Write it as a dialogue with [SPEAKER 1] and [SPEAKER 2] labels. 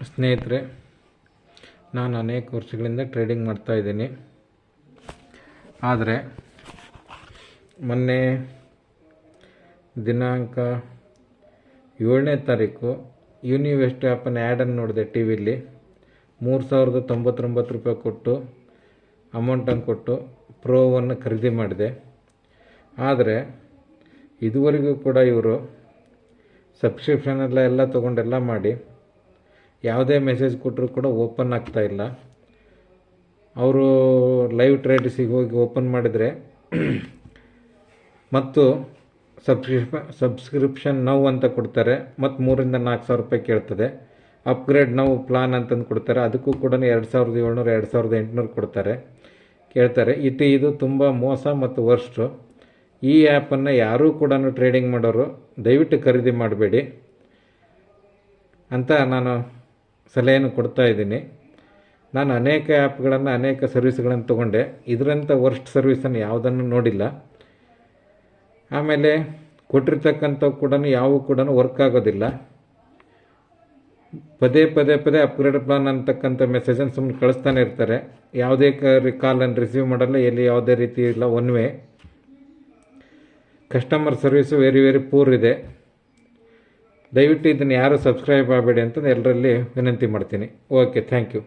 [SPEAKER 1] ಸ್ನೇಹಿತರೆ, ನಾನು ಅನೇಕ ವರ್ಷಗಳಿಂದ ಟ್ರೇಡಿಂಗ್ ಮಾಡ್ತಾಯಿದ್ದೀನಿ. ಆದರೆ ಮೊನ್ನೆ ದಿನಾಂಕ 7ನೇ ತಾರೀಕು ಯೂನಿವೆಸ್ಟ್ ಆ್ಯಪನ್ನು ಆ್ಯಡನ್ನು ನೋಡಿದೆ ಟಿ ವಿಲಿ. 3099 ರೂಪಾಯಿ ಕೊಟ್ಟು ಅಮೌಂಟನ್ನು ಕೊಟ್ಟು ಪ್ರೋವನ್ನು ಖರೀದಿ ಮಾಡಿದೆ. ಆದರೆ ಇದುವರೆಗೂ ಕೂಡ ಇವರು ಸಬ್ಸ್ಕ್ರಿಪ್ಷನೆಲ್ಲ ತೊಗೊಂಡೆಲ್ಲ ಮಾಡಿ ಯಾವುದೇ ಮೆಸೇಜ್ ಕೊಟ್ಟರೂ ಕೂಡ ಓಪನ್ ಆಗ್ತಾಯಿಲ್ಲ. ಅವರು ಲೈವ್ ಟ್ರೇಡ್ಸಿಗೆ ಹೋಗಿ ಓಪನ್ ಮಾಡಿದರೆ ಮತ್ತು ಸಬ್ಸ್ಕ್ರಿಪ್ಷನ್ ನೌ ಅಂತ ಕೊಡ್ತಾರೆ, ಮತ್ತು 3,000-4,000 ರೂಪಾಯಿ ಕೇಳ್ತದೆ. ಅಪ್ಗ್ರೇಡ್ ನೌ ಪ್ಲಾನ್ ಅಂತಂದು ಕೊಡ್ತಾರೆ, ಅದಕ್ಕೂ ಕೂಡ 2,700 2,800 ಕೇಳ್ತಾರೆ. ಇದು ತುಂಬ ಮೋಸ ಮತ್ತು ವರ್ಸ್ಟು. ಈ ಆ್ಯಪನ್ನು ಯಾರೂ ಕೂಡ ಟ್ರೇಡಿಂಗ್ ಮಾಡೋರು ದಯವಿಟ್ಟು ಖರೀದಿ ಮಾಡಬೇಡಿ ಅಂತ ನಾನು ಸಲಹೆಯನ್ನು ಕೊಡ್ತಾಯಿದ್ದೀನಿ. ನಾನು ಅನೇಕ ಆ್ಯಪ್ಗಳನ್ನು ಅನೇಕ ಸರ್ವಿಸ್ಗಳನ್ನು ತೊಗೊಂಡೆ, ಇದರಂಥ ವರ್ಸ್ಟ್ ಸರ್ವಿಸನ್ನು ಯಾವುದನ್ನು ನೋಡಿಲ್ಲ. ಆಮೇಲೆ ಕೊಟ್ಟಿರ್ತಕ್ಕಂಥವು ಕೂಡ ಯಾವುವು ಕೂಡ ವರ್ಕ್ ಆಗೋದಿಲ್ಲ. ಪದೇ ಅಪ್ಗ್ರೇಡ್ ಪ್ಲಾನ್ ಅಂತಕ್ಕಂಥ ಮೆಸೇಜನ್ನು ಸುಮ್ಮನೆ ಕಳಿಸ್ತಾನೆ ಇರ್ತಾರೆ. ಯಾವುದೇ ಕಾಲನ್ನು ರಿಸೀವ್ ಮಾಡಲ್ಲ, ಎಲ್ಲಿ ಯಾವುದೇ ರೀತಿ ಇಲ್ಲ. One way customer service very poor ಇದೆ. ದಯವಿಟ್ಟು ಇದನ್ನು ಯಾರು ಸಬ್ಸ್ಕ್ರೈಬ್ ಆಗಬೇಡಿ ಅಂತ ಎಲ್ಲರಲ್ಲಿ ವಿನಂತಿ ಮಾಡ್ತೀನಿ. Okay, thank you.